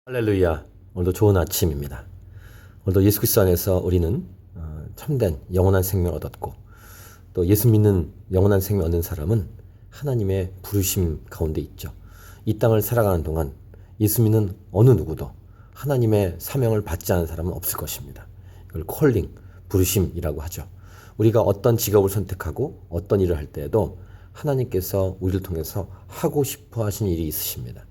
할렐루야. 오늘도 좋은 아침입니다. 오늘도 예수 그리스도 안에서 우리는 참된 영원한 생명을 얻었고, 또 예수 믿는 영원한 생명을 얻는 사람은 하나님의 부르심 가운데 있죠. 이 땅을 살아가는 동안 예수 믿는 어느 누구도 하나님의 사명을 받지 않은 사람은 없을 것입니다. 이걸 콜링, 부르심이라고 하죠. 우리가 어떤 직업을 선택하고 어떤 일을 할 때에도 하나님께서 우리를 통해서 하고 싶어 하신 일이 있으십니다.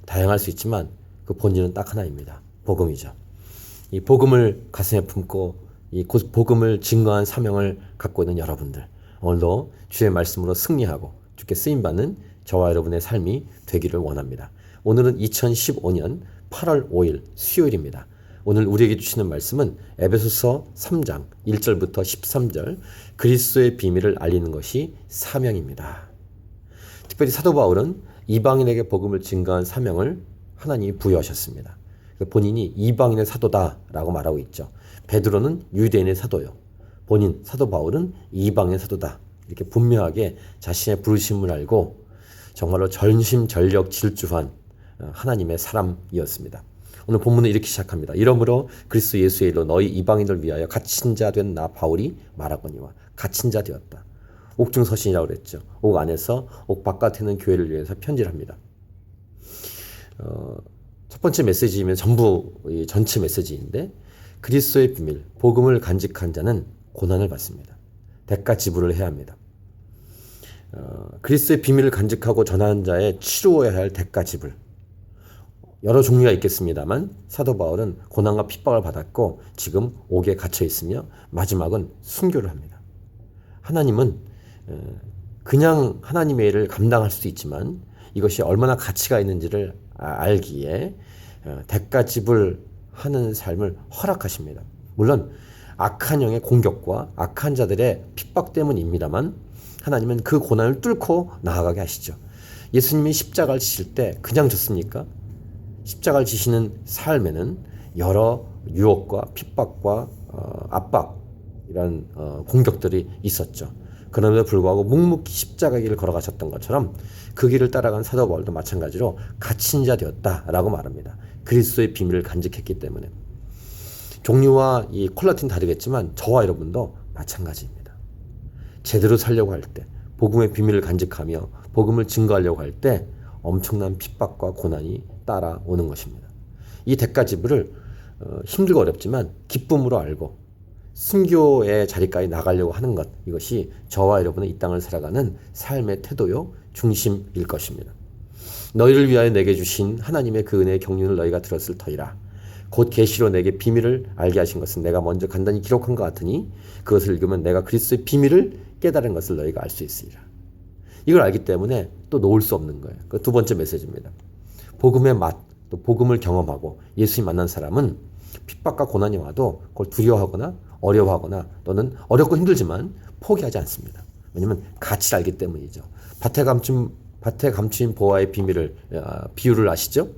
다양할 수 있지만 그 본질은 딱 하나입니다. 복음이죠. 이 복음을 가슴에 품고 이 복음을 증거한 사명을 갖고 있는 여러분들, 오늘도 주의 말씀으로 승리하고 주께 쓰임받는 저와 여러분의 삶이 되기를 원합니다. 오늘은 2015년 8월 5일 수요일입니다. 오늘 우리에게 주시는 말씀은 에베소서 3장 1절부터 13절, 그리스도의 비밀을 알리는 것이 사명입니다. 특별히 사도 바울은 이방인에게 복음을 증거한 사명을 하나님이 부여하셨습니다. 본인이 이방인의 사도다라고 말하고 있죠. 베드로는 유대인의 사도요. 본인 사도 바울은 이방인의 사도다. 이렇게 분명하게 자신의 부르심을 알고 정말로 전심전력 질주한 하나님의 사람이었습니다. 오늘 본문은 이렇게 시작합니다. 이러므로 그리스도 예수의 일로 너희 이방인을 위하여 갇힌 자 된 나 바울이 말하거니와. 갇힌 자 되었다. 옥중서신이라고 그랬죠. 옥 안에서 옥 바깥에 있는 교회를 위해서 편지를 합니다. 첫 번째 메시지이면 전부 전체 메시지인데, 그리스도의 비밀, 복음을 간직한 자는 고난을 받습니다. 대가 지불을 해야 합니다. 그리스도의 비밀을 간직하고 전하는 자의 치루어야 할 대가 지불. 여러 종류가 있겠습니다만 사도 바울은 고난과 핍박을 받았고 지금 옥에 갇혀 있으며 마지막은 순교를 합니다. 하나님은 그냥 하나님의 일을 감당할 수도 있지만 이것이 얼마나 가치가 있는지를 알기에 대가 지불하는 삶을 허락하십니다. 물론 악한 영의 공격과 악한 자들의 핍박 때문입니다만 하나님은 그 고난을 뚫고 나아가게 하시죠. 예수님이 십자가를 지실 때 그냥 졌습니까? 십자가를 지시는 삶에는 여러 유혹과 핍박과 압박, 이런 공격들이 있었죠. 그럼에도 불구하고 묵묵히 십자가 길을 걸어가셨던 것처럼 그 길을 따라간 사도 바울도 마찬가지로 갇힌 자 되었다라고 말합니다. 그리스도의 비밀을 간직했기 때문에. 종류와 이 콜라틴 다르겠지만 저와 여러분도 마찬가지입니다. 제대로 살려고 할 때, 복음의 비밀을 간직하며 복음을 증거하려고 할 때 엄청난 핍박과 고난이 따라오는 것입니다. 이 대가 지불을 힘들고 어렵지만 기쁨으로 알고 순교의 자리까지 나가려고 하는 것, 이것이 저와 여러분의 이 땅을 살아가는 삶의 태도요 중심일 것입니다. 너희를 위하여 내게 주신 하나님의 그 은혜의 경륜을 너희가 들었을 터이라. 곧 계시로 내게 비밀을 알게 하신 것은 내가 먼저 간단히 기록한 것 같으니 그것을 읽으면 내가 그리스도의 비밀을 깨달은 것을 너희가 알 수 있으리라. 이걸 알기 때문에 또 놓을 수 없는 거예요. 그 두 번째 메시지입니다. 복음의 맛, 또 복음을 경험하고 예수님 만난 사람은 핍박과 고난이 와도 그걸 두려워하거나 어려워하거나 또는 어렵고 힘들지만 포기하지 않습니다. 왜냐하면 가치를 알기 때문이죠. 밭에 감추인 보화의 비유를 아시죠?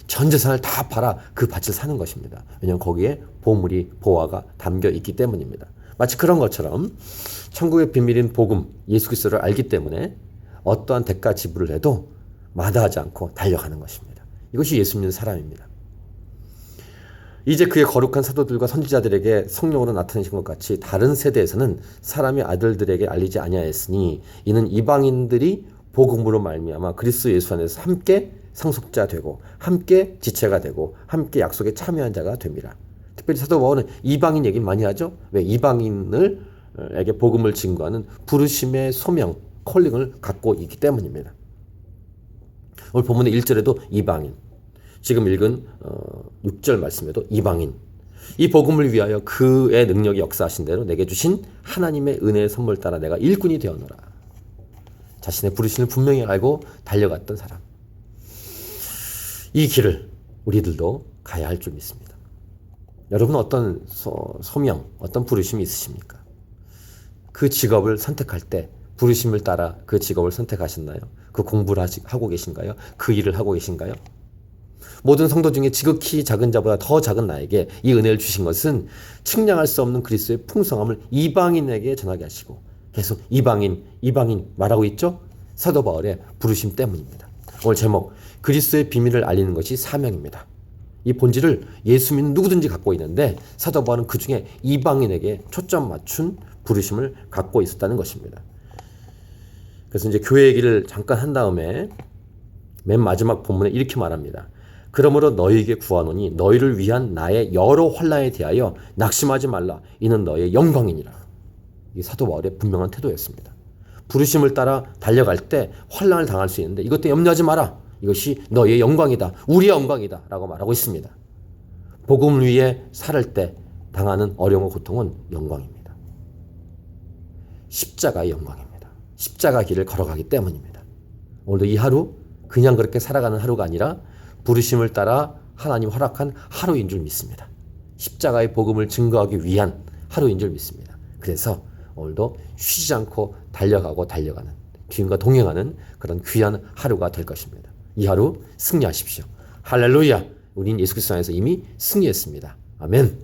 전 재산을 다 팔아 그 밭을 사는 것입니다. 왜냐하면 거기에 보화가 담겨 있기 때문입니다. 마치 그런 것처럼 천국의 비밀인 복음, 예수 그리스도를 알기 때문에 어떠한 대가 지불을 해도 마다하지 않고 달려가는 것입니다. 이것이 예수 믿는 사람입니다. 이제 그의 거룩한 사도들과 선지자들에게 성령으로 나타내신 것 같이 다른 세대에서는 사람의 아들들에게 알리지 아니하였으니 이는 이방인들이 복음으로 말미암아 그리스도 예수 안에서 함께 상속자 되고 함께 지체가 되고 함께 약속에 참여한 자가 됩니다. 특별히 사도 바울은 이방인 얘기를 많이 하죠. 왜? 이방인에게 복음을 증거하는 부르심의 소명, 콜링을 갖고 있기 때문입니다. 오늘 본문의 1절에도 이방인, 지금 읽은 6절 말씀에도 이방인, 이 복음을 위하여 그의 능력이 역사하신 대로 내게 주신 하나님의 은혜의 선물 따라 내가 일꾼이 되었노라. 자신의 부르심을 분명히 알고 달려갔던 사람. 이 길을 우리들도 가야 할 줄 믿습니다. 여러분 어떤 소명, 어떤 부르심이 있으십니까? 그 직업을 선택할 때 부르심을 따라 그 직업을 선택하셨나요? 그 공부를 하고 계신가요? 그 일을 하고 계신가요? 모든 성도 중에 지극히 작은 자보다 더 작은 나에게 이 은혜를 주신 것은 측량할 수 없는 그리스도의 풍성함을 이방인에게 전하게 하시고, 계속 이방인 말하고 있죠? 사도 바울의 부르심 때문입니다. 오늘 제목, 그리스도의 비밀을 알리는 것이 사명입니다. 이 본질을 예수 믿는 누구든지 갖고 있는데 사도 바울은 그 중에 이방인에게 초점 맞춘 부르심을 갖고 있었다는 것입니다. 그래서 이제 교회 얘기를 잠깐 한 다음에 맨 마지막 본문에 이렇게 말합니다. 그러므로 너희에게 구하노니 너희를 위한 나의 여러 환난에 대하여 낙심하지 말라. 이는 너희의 영광이니라. 이 사도 바울의 분명한 태도였습니다. 부르심을 따라 달려갈 때 환난을 당할 수 있는데 이것 때문에 염려하지 마라. 이것이 너희의 영광이다. 우리의 영광이다. 라고 말하고 있습니다. 복음을 위해 살을 때 당하는 어려움과 고통은 영광입니다. 십자가의 영광입니다. 십자가 길을 걸어가기 때문입니다. 오늘도 이 하루 그냥 그렇게 살아가는 하루가 아니라 부르심을 따라 하나님 허락한 하루인 줄 믿습니다. 십자가의 복음을 증거하기 위한 하루인 줄 믿습니다. 그래서 오늘도 쉬지 않고 달려가고 달려가는 주님과 동행하는 그런 귀한 하루가 될 것입니다. 이 하루 승리하십시오. 할렐루야! 우린 예수 그리스도 안에서 이미 승리했습니다. 아멘.